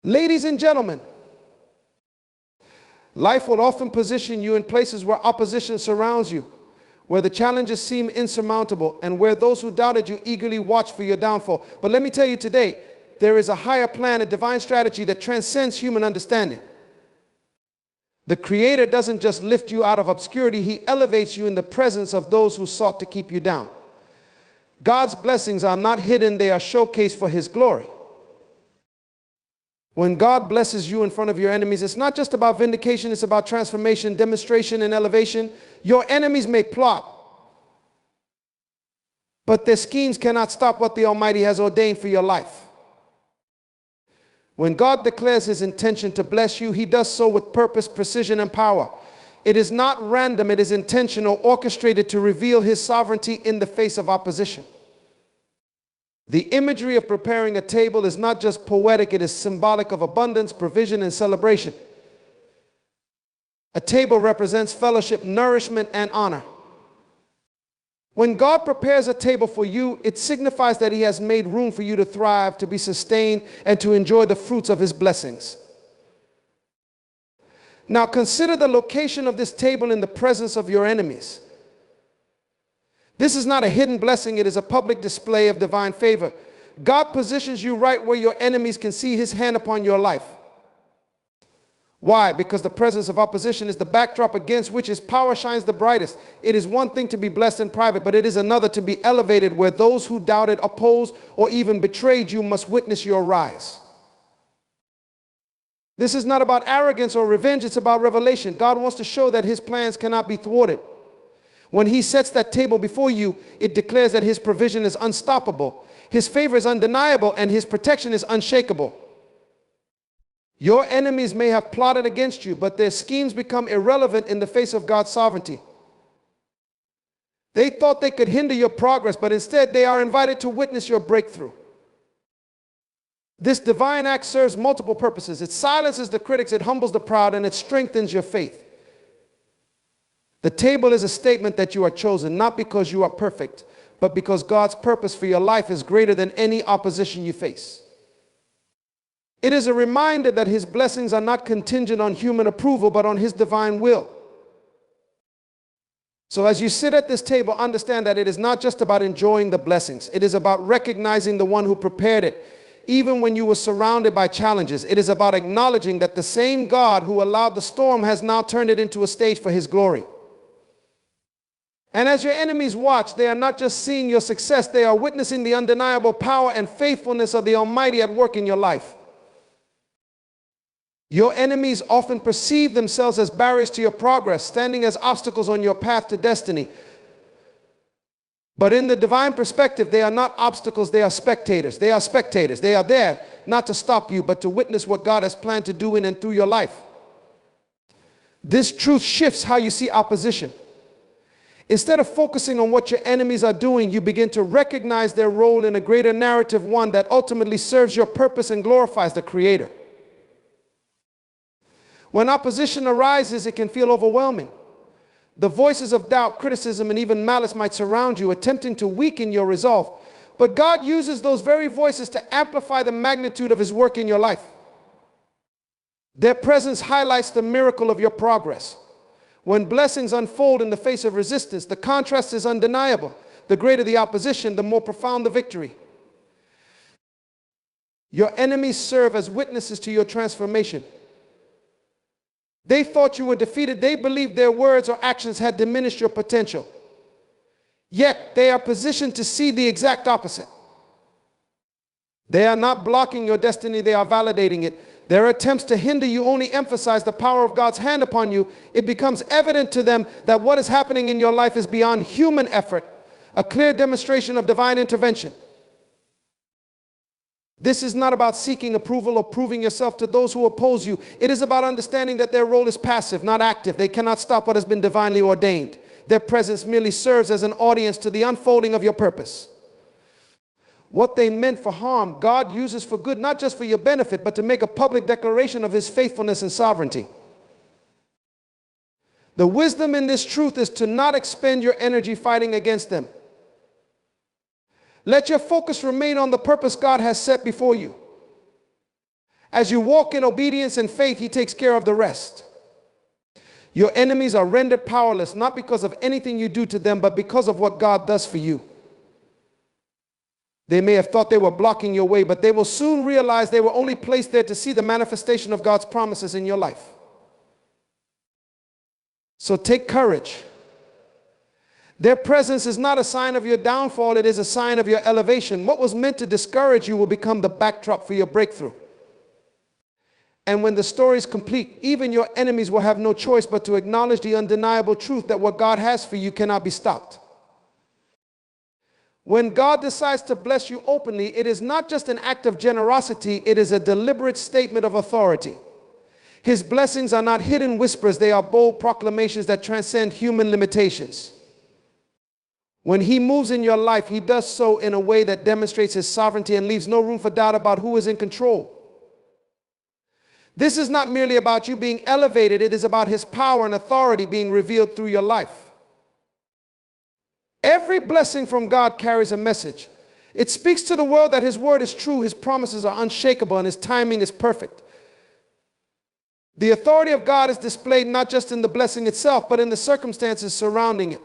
Ladies and gentlemen, life will often position you in places where opposition surrounds you, where the challenges seem insurmountable, and where those who doubted you eagerly watch for your downfall. But let me tell you today, there is a higher plan, a divine strategy that transcends human understanding. The Creator doesn't just lift you out of obscurity, He elevates you in the presence of those who sought to keep you down. God's blessings are not hidden, they are showcased for His glory. When God blesses you in front of your enemies, it's not just about vindication, it's about transformation, demonstration, and elevation. Your enemies may plot, but their schemes cannot stop what the Almighty has ordained for your life. When God declares His intention to bless you, He does so with purpose, precision, and power. It is not random, it is intentional, orchestrated to reveal His sovereignty in the face of opposition. The imagery of preparing a table is not just poetic, it is symbolic of abundance, provision, and celebration. A table represents fellowship, nourishment, and honor. When God prepares a table for you, it signifies that He has made room for you to thrive, to be sustained, and to enjoy the fruits of His blessings. Now consider the location of this table in the presence of your enemies. This is not a hidden blessing, it is a public display of divine favor. God positions you right where your enemies can see His hand upon your life. Why? Because the presence of opposition is the backdrop against which His power shines the brightest. It is one thing to be blessed in private, but it is another to be elevated where those who doubted, opposed, or even betrayed you must witness your rise. This is not about arrogance or revenge, it's about revelation. God wants to show that His plans cannot be thwarted. When He sets that table before you, it declares that His provision is unstoppable, His favor is undeniable, and His protection is unshakable. Your enemies may have plotted against you, but their schemes become irrelevant in the face of God's sovereignty. They thought they could hinder your progress, but instead they are invited to witness your breakthrough. This divine act serves multiple purposes. It silences the critics, it humbles the proud, and it strengthens your faith. The table is a statement that you are chosen, not because you are perfect, but because God's purpose for your life is greater than any opposition you face. It is a reminder that His blessings are not contingent on human approval, but on His divine will. So as you sit at this table, understand that it is not just about enjoying the blessings. It is about recognizing the one who prepared it, even when you were surrounded by challenges. It is about acknowledging that the same God who allowed the storm has now turned it into a stage for His glory. And as your enemies watch, they are not just seeing your success, they are witnessing the undeniable power and faithfulness of the Almighty at work in your life. Your enemies often perceive themselves as barriers to your progress, standing as obstacles on your path to destiny. But in the divine perspective, they are not obstacles, they are spectators. They are spectators. They are there not to stop you, but to witness what God has planned to do in and through your life. This truth shifts how you see opposition. Instead of focusing on what your enemies are doing, you begin to recognize their role in a greater narrative, one that ultimately serves your purpose and glorifies the Creator. When opposition arises, it can feel overwhelming. The voices of doubt, criticism, and even malice might surround you, attempting to weaken your resolve. But God uses those very voices to amplify the magnitude of His work in your life. Their presence highlights the miracle of your progress. When blessings unfold in the face of resistance, the contrast is undeniable. The greater the opposition, the more profound the victory. Your enemies serve as witnesses to your transformation. They thought you were defeated. They believed their words or actions had diminished your potential. Yet they are positioned to see the exact opposite. They are not blocking your destiny, they are validating it. Their attempts to hinder you only emphasize the power of God's hand upon you. It becomes evident to them that what is happening in your life is beyond human effort, a clear demonstration of divine intervention. This is not about seeking approval or proving yourself to those who oppose you. It is about understanding that their role is passive, not active. They cannot stop what has been divinely ordained. Their presence merely serves as an audience to the unfolding of your purpose. What they meant for harm, God uses for good, not just for your benefit, but to make a public declaration of His faithfulness and sovereignty. The wisdom in this truth is to not expend your energy fighting against them. Let your focus remain on the purpose God has set before you. As you walk in obedience and faith, he takes care of the rest. Your enemies are rendered powerless, not because of anything you do to them, but because of what God does for you. They may have thought they were blocking your way, but they will soon realize they were only placed there to see the manifestation of God's promises in your life. So take courage. Their presence is not a sign of your downfall, it is a sign of your elevation. What was meant to discourage you will become the backdrop for your breakthrough. And when the story is complete, even your enemies will have no choice but to acknowledge the undeniable truth that what God has for you cannot be stopped. When God decides to bless you openly, it is not just an act of generosity, it is a deliberate statement of authority. His blessings are not hidden whispers, they are bold proclamations that transcend human limitations. When he moves in your life, he does so in a way that demonstrates his sovereignty and leaves no room for doubt about who is in control. This is not merely about you being elevated, it is about his power and authority being revealed through your life. Every blessing from God carries a message. It speaks to the world that his word is true, his promises are unshakable, and his timing is perfect. The authority of God is displayed not just in the blessing itself, but in the circumstances surrounding it.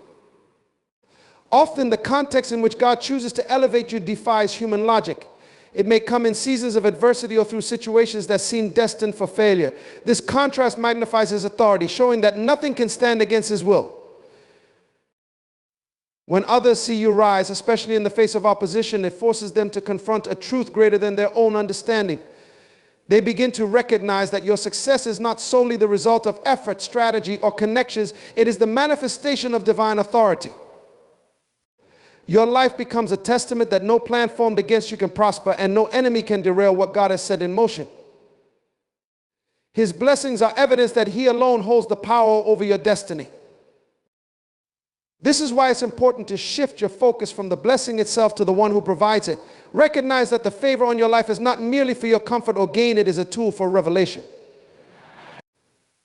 Often the context in which God chooses to elevate you defies human logic. It may come in seasons of adversity or through situations that seem destined for failure. This contrast magnifies his authority, showing that nothing can stand against his will. When others see you rise, especially in the face of opposition, it forces them to confront a truth greater than their own understanding. They begin to recognize that your success is not solely the result of effort, strategy, or connections. It is the manifestation of divine authority. Your life becomes a testament that no plan formed against you can prosper, and no enemy can derail what God has set in motion. His blessings are evidence that he alone holds the power over your destiny. This is why it's important to shift your focus from the blessing itself to the one who provides it. Recognize that the favor on your life is not merely for your comfort or gain, it is a tool for revelation.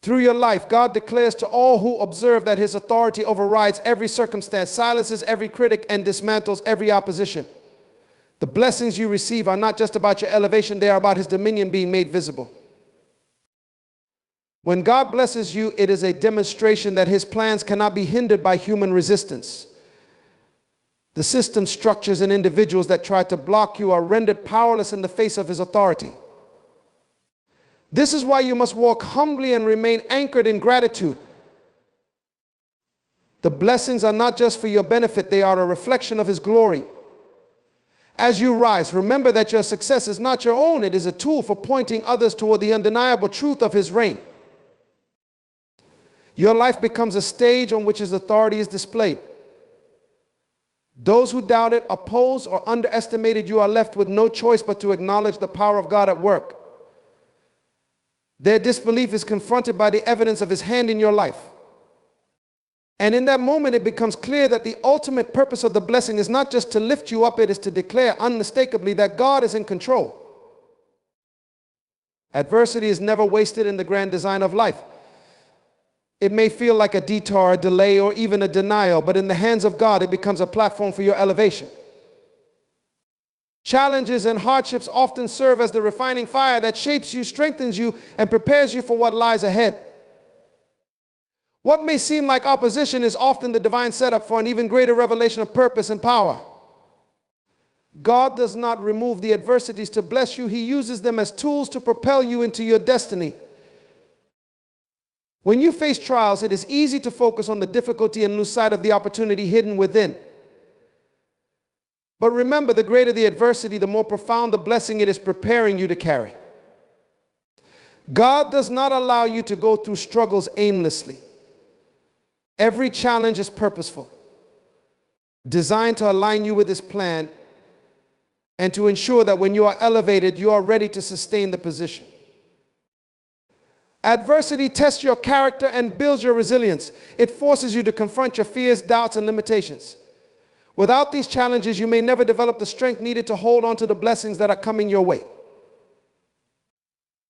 Through your life, God declares to all who observe that his authority overrides every circumstance, silences every critic, and dismantles every opposition. The blessings you receive are not just about your elevation, they are about his dominion being made visible. When God blesses you, it is a demonstration that his plans cannot be hindered by human resistance. The system, structures, and individuals that try to block you are rendered powerless in the face of his authority. This is why you must walk humbly and remain anchored in gratitude. The blessings are not just for your benefit, they are a reflection of his glory. As you rise, remember that your success is not your own, it is a tool for pointing others toward the undeniable truth of his reign. Your life becomes a stage on which his authority is displayed. Those who doubted, opposed, or underestimated you are left with no choice but to acknowledge the power of God at work. Their disbelief is confronted by the evidence of his hand in your life. And in that moment, it becomes clear that the ultimate purpose of the blessing is not just to lift you up, it is to declare unmistakably that God is in control. Adversity is never wasted in the grand design of life. It may feel like a detour, a delay, or even a denial, but in the hands of God, it becomes a platform for your elevation. Challenges and hardships often serve as the refining fire that shapes you, strengthens you, and prepares you for what lies ahead. What may seem like opposition is often the divine setup for an even greater revelation of purpose and power. God does not remove the adversities to bless you. He uses them as tools to propel you into your destiny. When you face trials, it is easy to focus on the difficulty and lose sight of the opportunity hidden within. But remember, the greater the adversity, the more profound the blessing it is preparing you to carry. God does not allow you to go through struggles aimlessly. Every challenge is purposeful, designed to align you with his plan and to ensure that when you are elevated, you are ready to sustain the position. Adversity tests your character and builds your resilience. It forces you to confront your fears, doubts, and limitations. Without these challenges, you may never develop the strength needed to hold on to the blessings that are coming your way.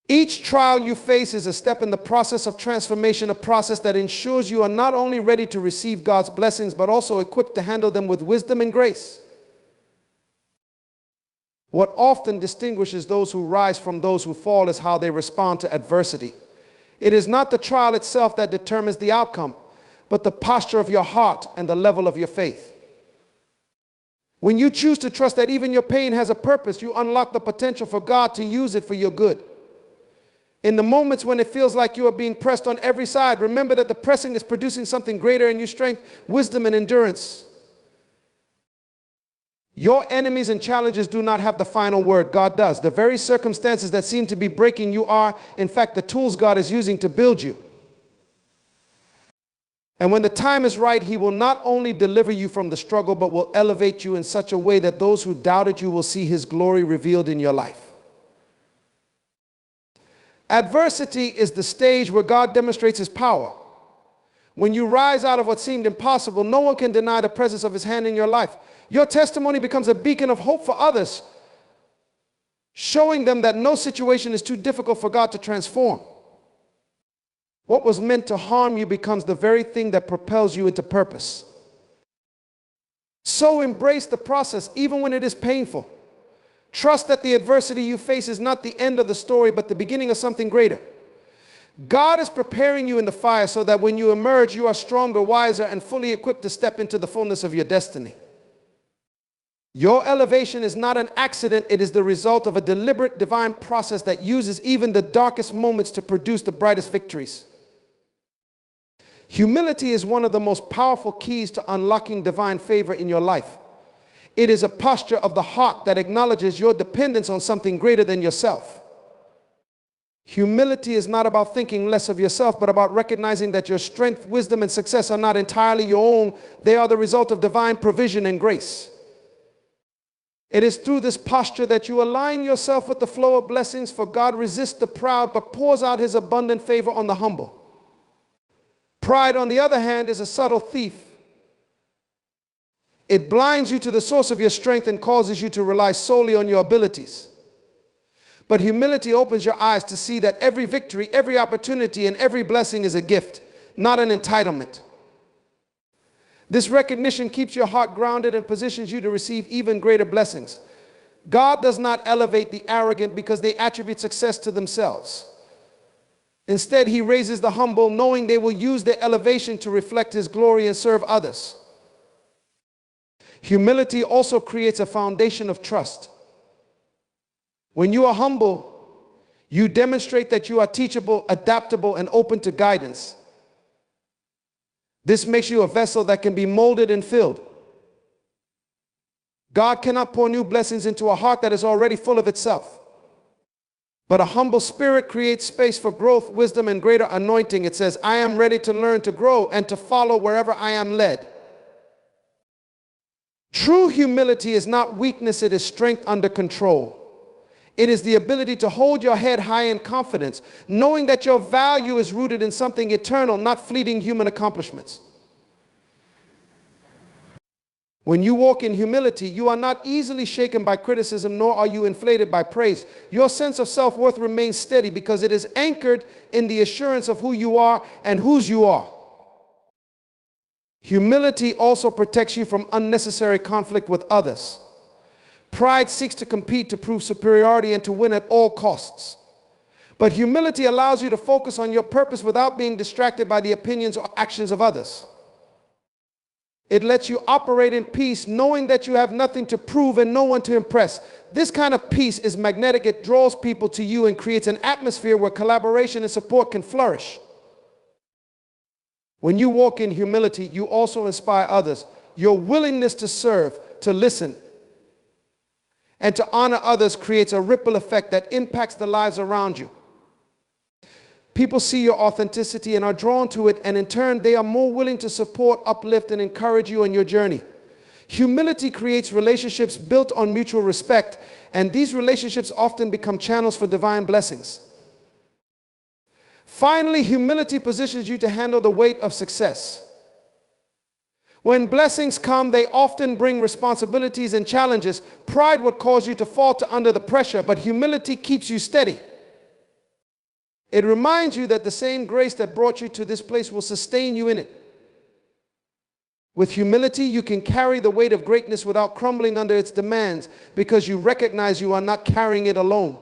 Each trial you face is a step in the process of transformation, a process that ensures you are not only ready to receive God's blessings, but also equipped to handle them with wisdom and grace. What often distinguishes those who rise from those who fall is how they respond to adversity. It is not the trial itself that determines the outcome, but the posture of your heart and the level of your faith. When you choose to trust that even your pain has a purpose, you unlock the potential for God to use it for your good. In the moments when it feels like you are being pressed on every side, remember that the pressing is producing something greater in you: strength, wisdom, and endurance. Your enemies and challenges do not have the final word. God does. The very circumstances that seem to be breaking you are, in fact, the tools God is using to build you. And when the time is right, He will not only deliver you from the struggle, but will elevate you in such a way that those who doubted you will see His glory revealed in your life. Adversity is the stage where God demonstrates His power. When you rise out of what seemed impossible, no one can deny the presence of His hand in your life. Your testimony becomes a beacon of hope for others, showing them that no situation is too difficult for God to transform. What was meant to harm you becomes the very thing that propels you into purpose. So embrace the process, even when it is painful. Trust that the adversity you face is not the end of the story, but the beginning of something greater. God is preparing you in the fire so that when you emerge, you are stronger, wiser, and fully equipped to step into the fullness of your destiny. Your elevation is not an accident. It is the result of a deliberate divine process that uses even the darkest moments to produce the brightest victories. Humility is one of the most powerful keys to unlocking divine favor in your life. It is a posture of the heart that acknowledges your dependence on something greater than yourself. Humility is not about thinking less of yourself, but about recognizing that your strength, wisdom, and success are not entirely your own. They are the result of divine provision and grace. It is through this posture that you align yourself with the flow of blessings, for God resists the proud but pours out His abundant favor on the humble. Pride, on the other hand, is a subtle thief. It blinds you to the source of your strength and causes you to rely solely on your abilities. But humility opens your eyes to see that every victory, every opportunity, and every blessing is a gift, not an entitlement. This recognition keeps your heart grounded and positions you to receive even greater blessings. God does not elevate the arrogant because they attribute success to themselves. Instead, He raises the humble, knowing they will use their elevation to reflect His glory and serve others. Humility also creates a foundation of trust. When you are humble, you demonstrate that you are teachable, adaptable, and open to guidance. This makes you a vessel that can be molded and filled. God cannot pour new blessings into a heart that is already full of itself. But a humble spirit creates space for growth, wisdom, and greater anointing. It says, I am ready to learn, to grow, and to follow wherever I am led. True humility is not weakness, it is strength under control. It is the ability to hold your head high in confidence, knowing that your value is rooted in something eternal, not fleeting human accomplishments. When you walk in humility, you are not easily shaken by criticism, nor are you inflated by praise. Your sense of self-worth remains steady because it is anchored in the assurance of who you are and whose you are. Humility also protects you from unnecessary conflict with others. Pride seeks to compete, to prove superiority, and to win at all costs. But humility allows you to focus on your purpose without being distracted by the opinions or actions of others. It lets you operate in peace, knowing that you have nothing to prove and no one to impress. This kind of peace is magnetic. It draws people to you and creates an atmosphere where collaboration and support can flourish. When you walk in humility, you also inspire others. Your willingness to serve, to listen, and to honor others creates a ripple effect that impacts the lives around you. People see your authenticity and are drawn to it, and in turn, they are more willing to support, uplift, and encourage you on your journey. Humility creates relationships built on mutual respect, and these relationships often become channels for divine blessings. Finally, humility positions you to handle the weight of success. When blessings come, they often bring responsibilities and challenges. Pride would cause you to falter under the pressure, but humility keeps you steady. It reminds you that the same grace that brought you to this place will sustain you in it. With humility, you can carry the weight of greatness without crumbling under its demands because you recognize you are not carrying it alone.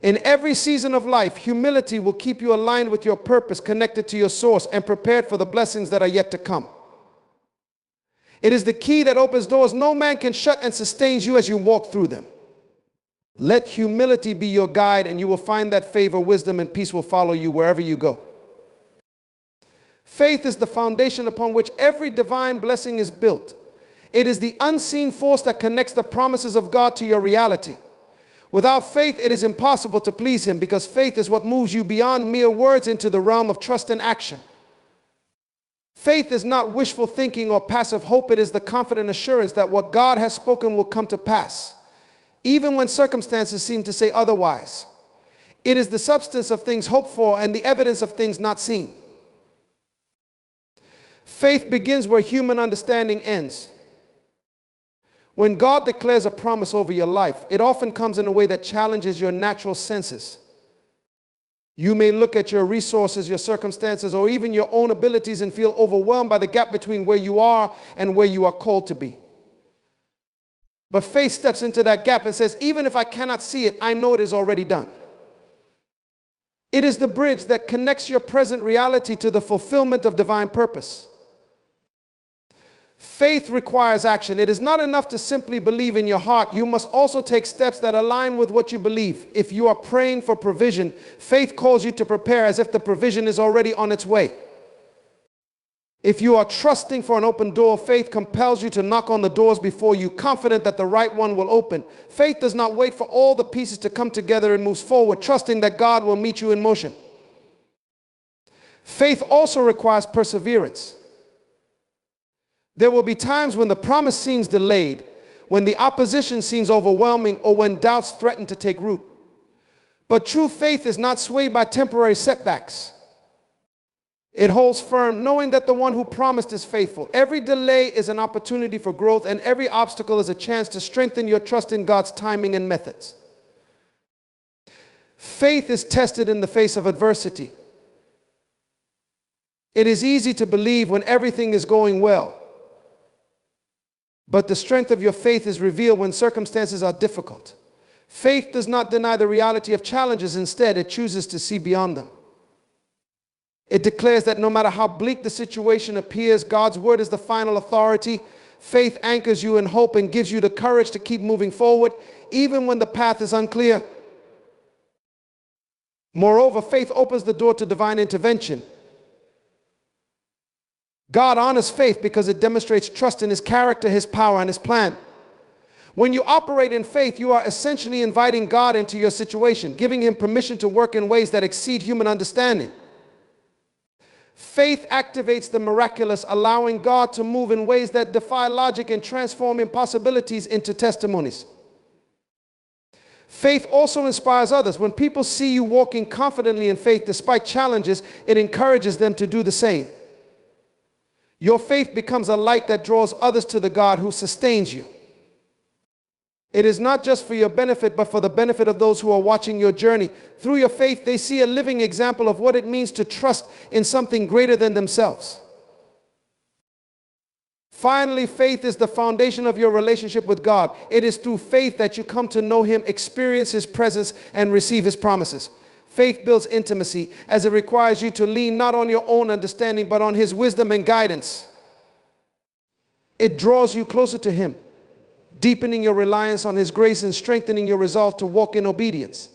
In every season of life, humility will keep you aligned with your purpose, connected to your source, and prepared for the blessings that are yet to come. It is the key that opens doors no man can shut and sustains you as you walk through them. Let humility be your guide, and you will find that favor, wisdom, and peace will follow you wherever you go. Faith is the foundation upon which every divine blessing is built. It is the unseen force that connects the promises of God to your reality. Without faith, it is impossible to please Him, because faith is what moves you beyond mere words into the realm of trust and action. Faith is not wishful thinking or passive hope. It is the confident assurance that what God has spoken will come to pass, even when circumstances seem to say otherwise. It is the substance of things hoped for and the evidence of things not seen. Faith begins where human understanding ends. When God declares a promise over your life, it often comes in a way that challenges your natural senses. You may look at your resources, your circumstances, or even your own abilities and feel overwhelmed by the gap between where you are and where you are called to be. But faith steps into that gap and says, even if I cannot see it, I know it is already done. It is the bridge that connects your present reality to the fulfillment of divine purpose. Faith requires action. It is not enough to simply believe in your heart. You must also take steps that align with what you believe. If you are praying for provision, faith calls you to prepare as if the provision is already on its way. If you are trusting for an open door, faith compels you to knock on the doors before you, confident that the right one will open. Faith does not wait for all the pieces to come together and moves forward, trusting that God will meet you in motion. Faith also requires perseverance. There will be times when the promise seems delayed, when the opposition seems overwhelming, or when doubts threaten to take root. But true faith is not swayed by temporary setbacks. It holds firm, knowing that the one who promised is faithful. Every delay is an opportunity for growth, and every obstacle is a chance to strengthen your trust in God's timing and methods. Faith is tested in the face of adversity. It is easy to believe when everything is going well, but the strength of your faith is revealed when circumstances are difficult. Faith does not deny the reality of challenges. Instead, it chooses to see beyond them. It declares that no matter how bleak the situation appears, God's word is the final authority. Faith anchors you in hope and gives you the courage to keep moving forward, even when the path is unclear. Moreover, faith opens the door to divine intervention. God honors faith because it demonstrates trust in His character, His power, and His plan. When you operate in faith, you are essentially inviting God into your situation, giving Him permission to work in ways that exceed human understanding. Faith activates the miraculous, allowing God to move in ways that defy logic and transform impossibilities into testimonies. Faith also inspires others. When people see you walking confidently in faith despite challenges, it encourages them to do the same. Your faith becomes a light that draws others to the God who sustains you. It is not just for your benefit, but for the benefit of those who are watching your journey. Through your faith, they see a living example of what it means to trust in something greater than themselves. Finally, faith is the foundation of your relationship with God. It is through faith that you come to know Him, experience His presence, and receive His promises. Faith builds intimacy as it requires you to lean not on your own understanding, but on His wisdom and guidance. It draws you closer to Him, deepening your reliance on His grace and strengthening your resolve to walk in obedience.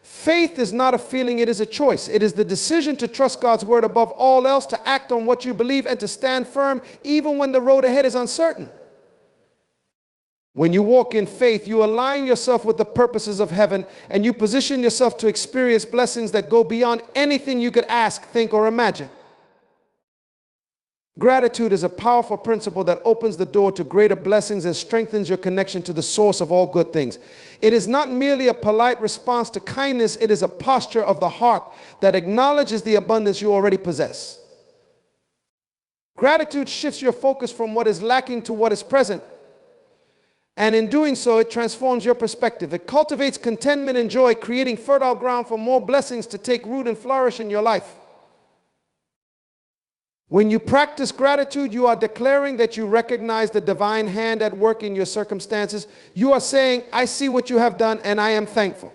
Faith is not a feeling, it is a choice. It is the decision to trust God's word above all else, to act on what you believe, and to stand firm even when the road ahead is uncertain. When you walk in faith, you align yourself with the purposes of heaven, and you position yourself to experience blessings that go beyond anything you could ask, think, or imagine. Gratitude is a powerful principle that opens the door to greater blessings and strengthens your connection to the source of all good things. It is not merely a polite response to kindness, it is a posture of the heart that acknowledges the abundance you already possess. Gratitude shifts your focus from what is lacking to what is present. And in doing so, it transforms your perspective. It cultivates contentment and joy, creating fertile ground for more blessings to take root and flourish in your life. When you practice gratitude, you are declaring that you recognize the divine hand at work in your circumstances. You are saying, I see what you have done and I am thankful.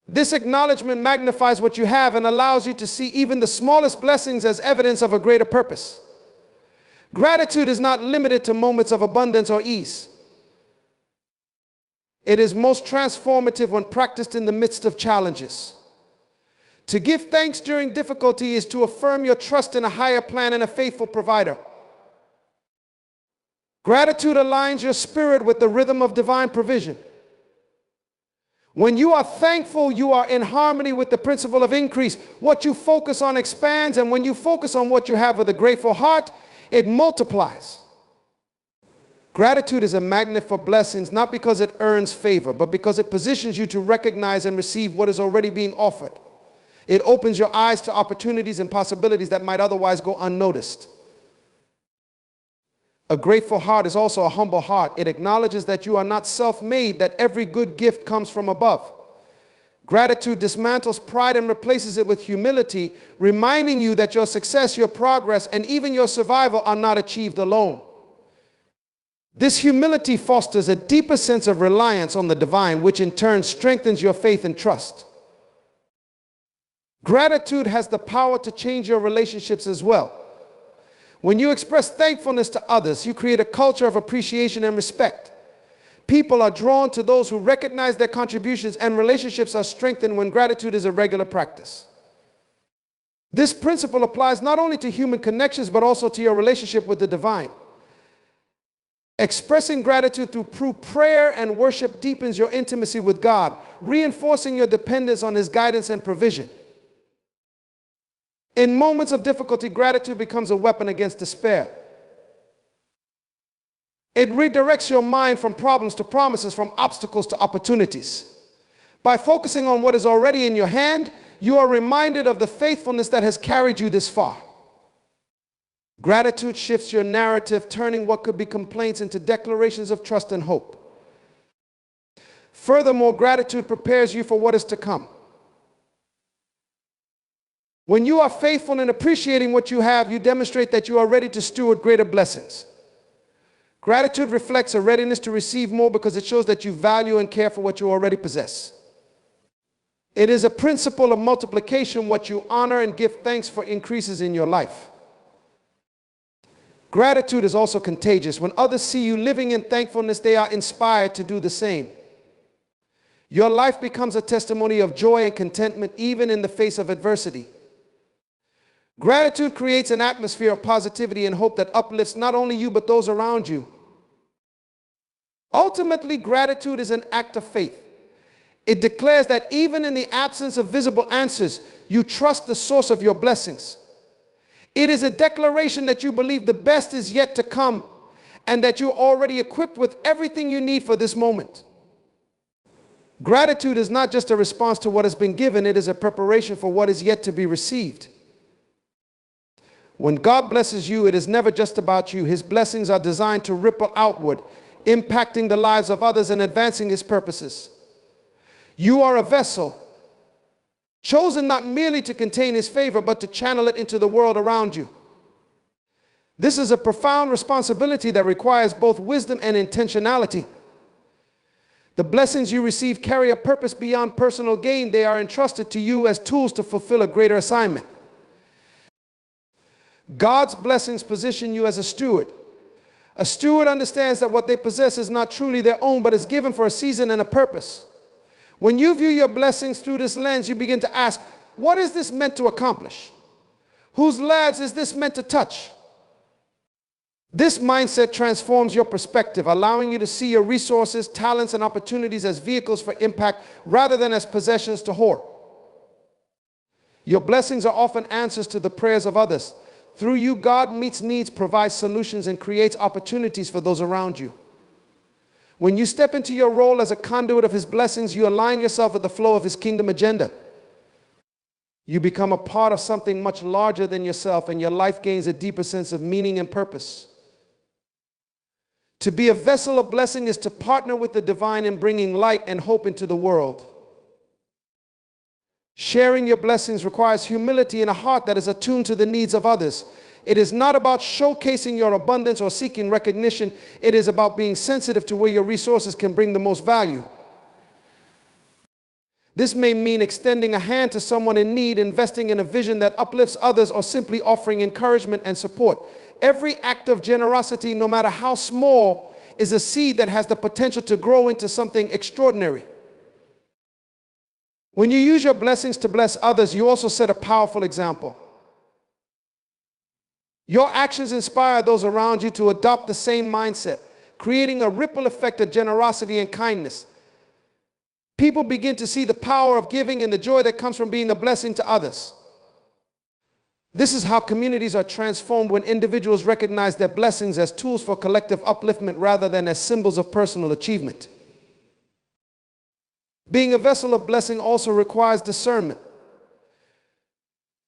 This acknowledgement magnifies what you have and allows you to see even the smallest blessings as evidence of a greater purpose. Gratitude is not limited to moments of abundance or ease. It is most transformative when practiced in the midst of challenges. To give thanks during difficulty is to affirm your trust in a higher plan and a faithful provider. Gratitude aligns your spirit with the rhythm of divine provision. When you are thankful, you are in harmony with the principle of increase. What you focus on expands, and when you focus on what you have with a grateful heart, it multiplies. Gratitude is a magnet for blessings, not because it earns favor, but because it positions you to recognize and receive what is already being offered. It opens your eyes to opportunities and possibilities that might otherwise go unnoticed. A grateful heart is also a humble heart. It acknowledges that you are not self-made, that every good gift comes from above. Gratitude dismantles pride and replaces it with humility, reminding you that your success, your progress, and even your survival are not achieved alone. This humility fosters a deeper sense of reliance on the divine, which in turn strengthens your faith and trust. Gratitude has the power to change your relationships as well. When you express thankfulness to others, you create a culture of appreciation and respect. People are drawn to those who recognize their contributions, and relationships are strengthened when gratitude is a regular practice. This principle applies not only to human connections, but also to your relationship with the divine. Expressing gratitude through prayer and worship deepens your intimacy with God, reinforcing your dependence on His guidance and provision. In moments of difficulty, gratitude becomes a weapon against despair. It redirects your mind from problems to promises, from obstacles to opportunities. By focusing on what is already in your hand, you are reminded of the faithfulness that has carried you this far. Gratitude shifts your narrative, turning what could be complaints into declarations of trust and hope. Furthermore, gratitude prepares you for what is to come. When you are faithful in appreciating what you have, you demonstrate that you are ready to steward greater blessings. Gratitude reflects a readiness to receive more because it shows that you value and care for what you already possess. It is a principle of multiplication. What you honor and give thanks for increases in your life. Gratitude is also contagious. When others see you living in thankfulness, they are inspired to do the same. Your life becomes a testimony of joy and contentment even in the face of adversity. Gratitude creates an atmosphere of positivity and hope that uplifts not only you but those around you. Ultimately, gratitude is an act of faith. It declares that even in the absence of visible answers, you trust the source of your blessings. It is a declaration that you believe the best is yet to come and that you're already equipped with everything you need for this moment. Gratitude is not just a response to what has been given, it is a preparation for what is yet to be received. When God blesses you, it is never just about you. His blessings are designed to ripple outward, impacting the lives of others and advancing His purposes. You are a vessel, chosen not merely to contain His favor, but to channel it into the world around you. This is a profound responsibility that requires both wisdom and intentionality. The blessings you receive carry a purpose beyond personal gain. They are entrusted to you as tools to fulfill a greater assignment. God's blessings position you as a steward. A steward understands that what they possess is not truly their own, but is given for a season and a purpose. When you view your blessings through this lens, you begin to ask, what is this meant to accomplish? Whose lives is this meant to touch? This mindset transforms your perspective, allowing you to see your resources, talents, and opportunities as vehicles for impact rather than as possessions to hoard. Your blessings are often answers to the prayers of others. Through you, God meets needs, provides solutions, and creates opportunities for those around you. When you step into your role as a conduit of His blessings, you align yourself with the flow of His kingdom agenda. You become a part of something much larger than yourself, and your life gains a deeper sense of meaning and purpose. To be a vessel of blessing is to partner with the divine in bringing light and hope into the world. Sharing your blessings requires humility and a heart that is attuned to the needs of others. It is not about showcasing your abundance or seeking recognition. It is about being sensitive to where your resources can bring the most value. This may mean extending a hand to someone in need, investing in a vision that uplifts others, or simply offering encouragement and support. Every act of generosity, no matter how small, is a seed that has the potential to grow into something extraordinary. When you use your blessings to bless others, you also set a powerful example. Your actions inspire those around you to adopt the same mindset, creating a ripple effect of generosity and kindness. People begin to see the power of giving and the joy that comes from being a blessing to others. This is how communities are transformed, when individuals recognize their blessings as tools for collective upliftment rather than as symbols of personal achievement. Being a vessel of blessing also requires discernment.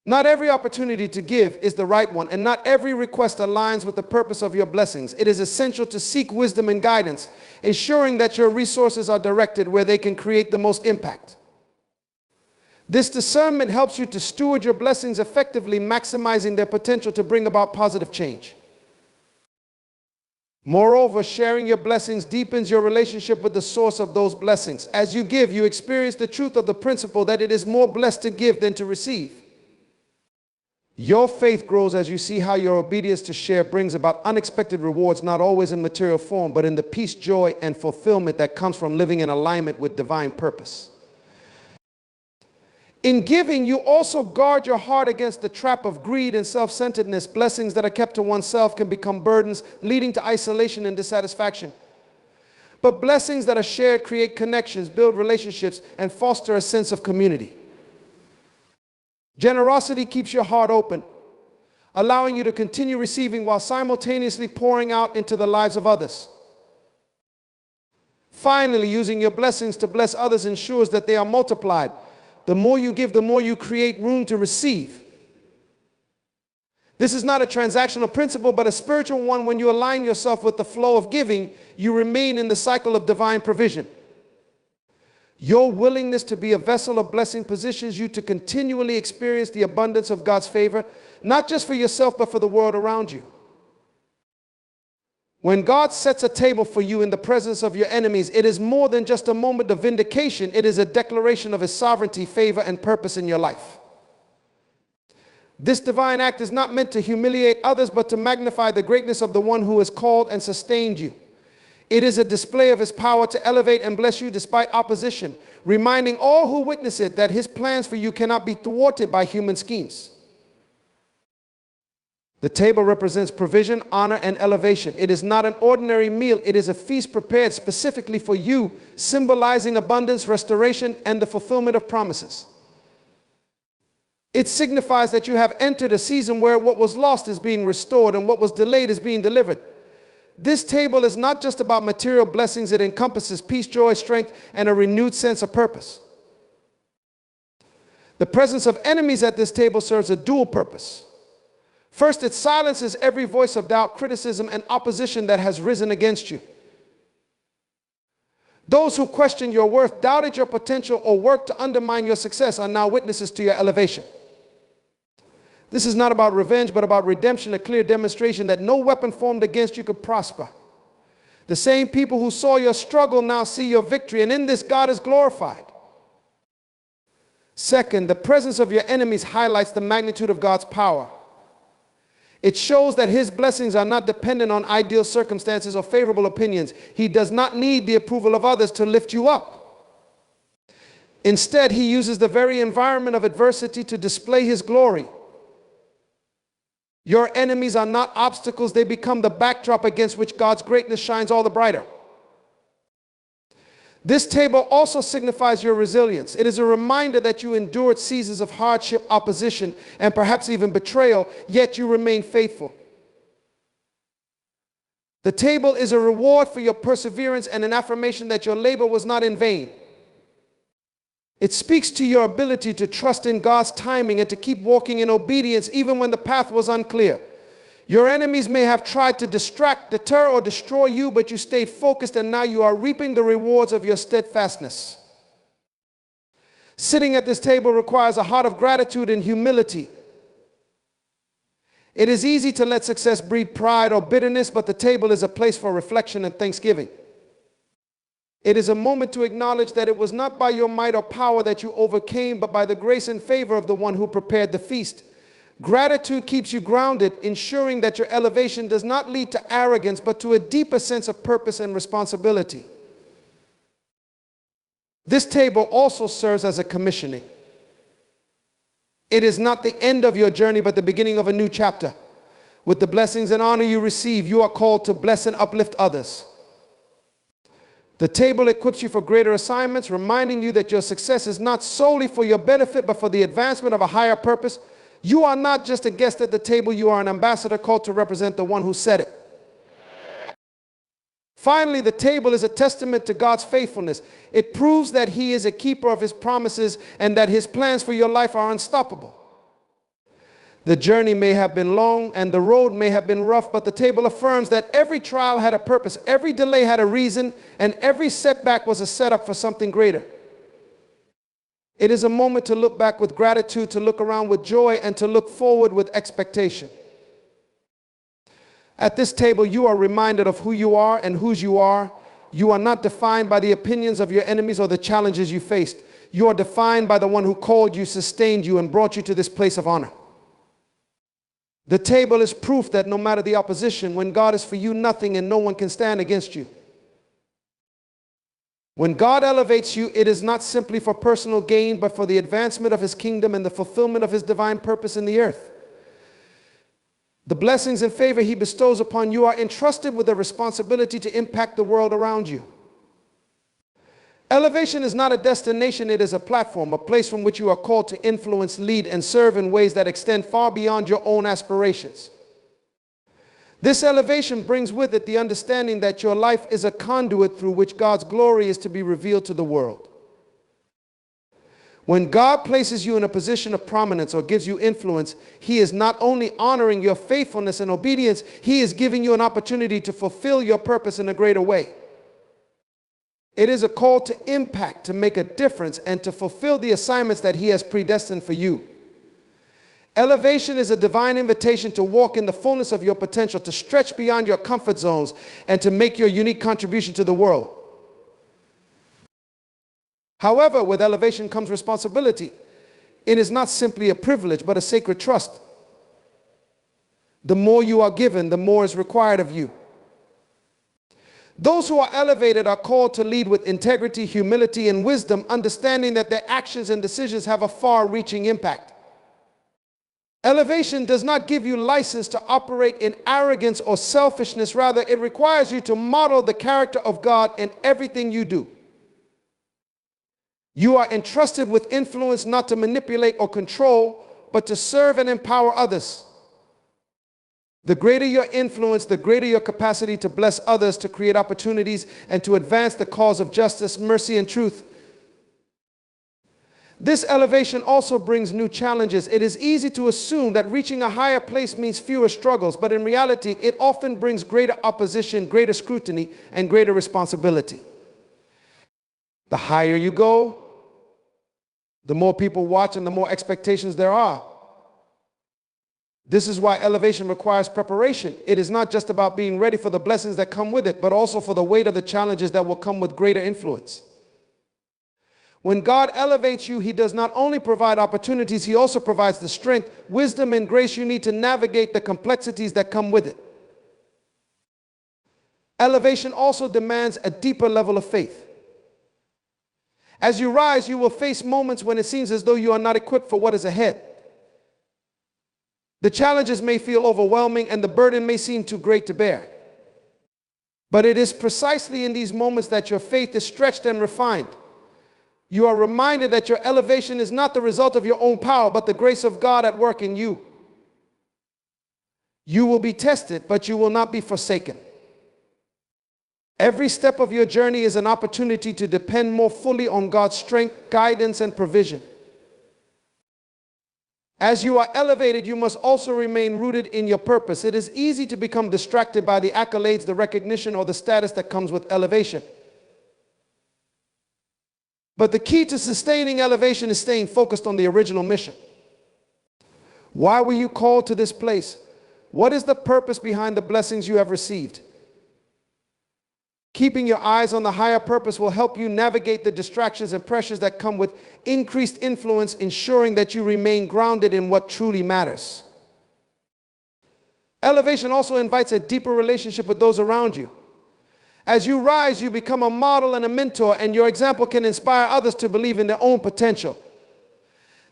Not every opportunity to give is the right one, and not every request aligns with the purpose of your blessings. It is essential to seek wisdom and guidance, ensuring that your resources are directed where they can create the most impact. This discernment helps you to steward your blessings effectively, maximizing their potential to bring about positive change. Moreover, sharing your blessings deepens your relationship with the source of those blessings. As you give, you experience the truth of the principle that it is more blessed to give than to receive. Your faith grows as you see how your obedience to share brings about unexpected rewards, not always in material form, but in the peace, joy, and fulfillment that comes from living in alignment with divine purpose. In giving, you also guard your heart against the trap of greed and self-centeredness. Blessings that are kept to oneself can become burdens, leading to isolation and dissatisfaction. But blessings that are shared create connections, build relationships, and foster a sense of community. Generosity keeps your heart open, allowing you to continue receiving while simultaneously pouring out into the lives of others. Finally, using your blessings to bless others ensures that they are multiplied. The more you give, the more you create room to receive. This is not a transactional principle, but a spiritual one. When you align yourself with the flow of giving, you remain in the cycle of divine provision. Your willingness to be a vessel of blessing positions you to continually experience the abundance of God's favor, not just for yourself, but for the world around you. When God sets a table for you in the presence of your enemies, it is more than just a moment of vindication. It is a declaration of His sovereignty, favor, and purpose in your life. This divine act is not meant to humiliate others, but to magnify the greatness of the one who has called and sustained you. It is a display of His power to elevate and bless you despite opposition, reminding all who witness it that His plans for you cannot be thwarted by human schemes. The table represents provision, honor, and elevation. It is not an ordinary meal. It is a feast prepared specifically for you, symbolizing abundance, restoration, and the fulfillment of promises. It signifies that you have entered a season where what was lost is being restored and what was delayed is being delivered. This table is not just about material blessings. It encompasses peace, joy, strength, and a renewed sense of purpose. The presence of enemies at this table serves a dual purpose. First, it silences every voice of doubt, criticism, and opposition that has risen against you. Those who questioned your worth, doubted your potential, or worked to undermine your success are now witnesses to your elevation. This is not about revenge, but about redemption, a clear demonstration that no weapon formed against you could prosper. The same people who saw your struggle now see your victory, and in this God is glorified. Second, the presence of your enemies highlights the magnitude of God's power. It shows that His blessings are not dependent on ideal circumstances or favorable opinions. He does not need the approval of others to lift you up. Instead, He uses the very environment of adversity to display His glory. Your enemies are not obstacles. They become the backdrop against which God's greatness shines all the brighter. This table also signifies your resilience. It is a reminder that you endured seasons of hardship, opposition, and perhaps even betrayal, yet you remain faithful. The table is a reward for your perseverance and an affirmation that your labor was not in vain. It speaks to your ability to trust in God's timing and to keep walking in obedience even when the path was unclear. Your enemies may have tried to distract, deter, or destroy you, but you stayed focused, and now you are reaping the rewards of your steadfastness. Sitting at this table requires a heart of gratitude and humility. It is easy to let success breed pride or bitterness, but the table is a place for reflection and thanksgiving. It is a moment to acknowledge that it was not by your might or power that you overcame, but by the grace and favor of the one who prepared the feast. Gratitude keeps you grounded, ensuring that your elevation does not lead to arrogance, but to a deeper sense of purpose and responsibility. This table also serves as a commissioning. It is not the end of your journey, but the beginning of a new chapter. With the blessings and honor you receive, you are called to bless and uplift others. The table equips you for greater assignments, reminding you that your success is not solely for your benefit, but for the advancement of a higher purpose. You are not just a guest at the table, you are an ambassador called to represent the one who said it. Finally, the table is a testament to God's faithfulness. It proves that He is a keeper of His promises and that His plans for your life are unstoppable. The journey may have been long and the road may have been rough, but the table affirms that every trial had a purpose, every delay had a reason, and every setback was a setup for something greater. It is a moment to look back with gratitude, to look around with joy, and to look forward with expectation. At this table, you are reminded of who you are and whose you are. You are not defined by the opinions of your enemies or the challenges you faced. You are defined by the one who called you, sustained you, and brought you to this place of honor. The table is proof that no matter the opposition, when God is for you, nothing and no one can stand against you. When God elevates you, it is not simply for personal gain, but for the advancement of His kingdom and the fulfillment of His divine purpose in the earth. The blessings and favor He bestows upon you are entrusted with the responsibility to impact the world around you. Elevation is not a destination, it is a platform, a place from which you are called to influence, lead, and serve in ways that extend far beyond your own aspirations. This elevation brings with it the understanding that your life is a conduit through which God's glory is to be revealed to the world. When God places you in a position of prominence or gives you influence, He is not only honoring your faithfulness and obedience, He is giving you an opportunity to fulfill your purpose in a greater way. It is a call to impact, to make a difference, and to fulfill the assignments that He has predestined for you. Elevation is a divine invitation to walk in the fullness of your potential, to stretch beyond your comfort zones, and to make your unique contribution to the world. However, with elevation comes responsibility. It is not simply a privilege, but a sacred trust. The more you are given, the more is required of you. Those who are elevated are called to lead with integrity, humility, and wisdom, understanding that their actions and decisions have a far-reaching impact. Elevation does not give you license to operate in arrogance or selfishness. Rather, it requires you to model the character of God in everything you do. You are entrusted with influence not to manipulate or control, but to serve and empower others. The greater your influence, the greater your capacity to bless others, to create opportunities, and to advance the cause of justice, mercy, and truth. This elevation also brings new challenges. It is easy to assume that reaching a higher place means fewer struggles, but in reality, it often brings greater opposition, greater scrutiny, and greater responsibility. The higher you go, the more people watch and the more expectations there are. This is why elevation requires preparation. It is not just about being ready for the blessings that come with it, but also for the weight of the challenges that will come with greater influence. When God elevates you, He does not only provide opportunities, He also provides the strength, wisdom, and grace you need to navigate the complexities that come with it. Elevation also demands a deeper level of faith. As you rise, you will face moments when it seems as though you are not equipped for what is ahead. The challenges may feel overwhelming and the burden may seem too great to bear. But it is precisely in these moments that your faith is stretched and refined. You are reminded that your elevation is not the result of your own power, but the grace of God at work in you. You will be tested, but you will not be forsaken. Every step of your journey is an opportunity to depend more fully on God's strength, guidance, and provision. As you are elevated, you must also remain rooted in your purpose. It is easy to become distracted by the accolades, the recognition, or the status that comes with elevation. But the key to sustaining elevation is staying focused on the original mission. Why were you called to this place? What is the purpose behind the blessings you have received? Keeping your eyes on the higher purpose will help you navigate the distractions and pressures that come with increased influence, ensuring that you remain grounded in what truly matters. Elevation also invites a deeper relationship with those around you. As you rise, you become a model and a mentor, and your example can inspire others to believe in their own potential.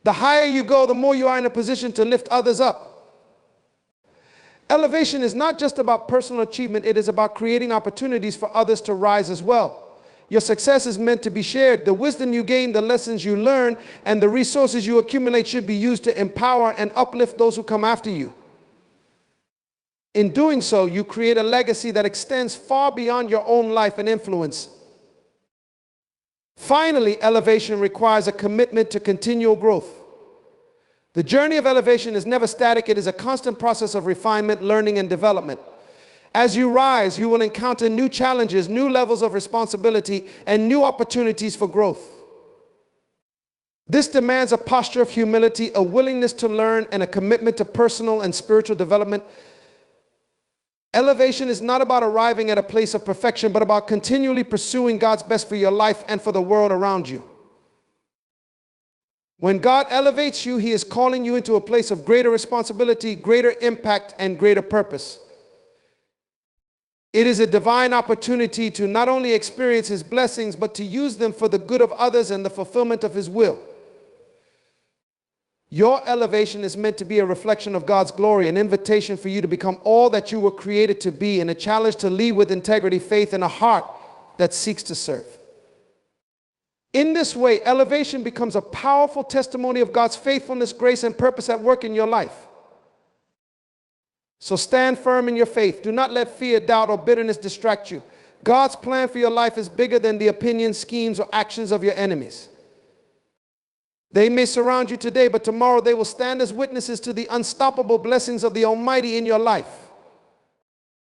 The higher you go, the more you are in a position to lift others up. Elevation is not just about personal achievement, it is about creating opportunities for others to rise as well. Your success is meant to be shared. The wisdom you gain, the lessons you learn, and the resources you accumulate should be used to empower and uplift those who come after you. In doing so, you create a legacy that extends far beyond your own life and influence. Finally, elevation requires a commitment to continual growth. The journey of elevation is never static. It is a constant process of refinement, learning, and development. As you rise, you will encounter new challenges, new levels of responsibility, and new opportunities for growth. This demands a posture of humility, a willingness to learn, and a commitment to personal and spiritual development. Elevation is not about arriving at a place of perfection, but about continually pursuing God's best for your life and for the world around you. When God elevates you, He is calling you into a place of greater responsibility, greater impact, and greater purpose. It is a divine opportunity to not only experience His blessings, but to use them for the good of others and the fulfillment of His will. Your elevation is meant to be a reflection of God's glory, an invitation for you to become all that you were created to be, and a challenge to lead with integrity, faith, and a heart that seeks to serve. In this way, elevation becomes a powerful testimony of God's faithfulness, grace, and purpose at work in your life. So stand firm in your faith. Do not let fear, doubt, or bitterness distract you. God's plan for your life is bigger than the opinions, schemes, or actions of your enemies. They may surround you today, but tomorrow they will stand as witnesses to the unstoppable blessings of the Almighty in your life.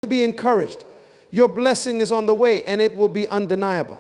Be encouraged. Your blessing is on the way, and it will be undeniable.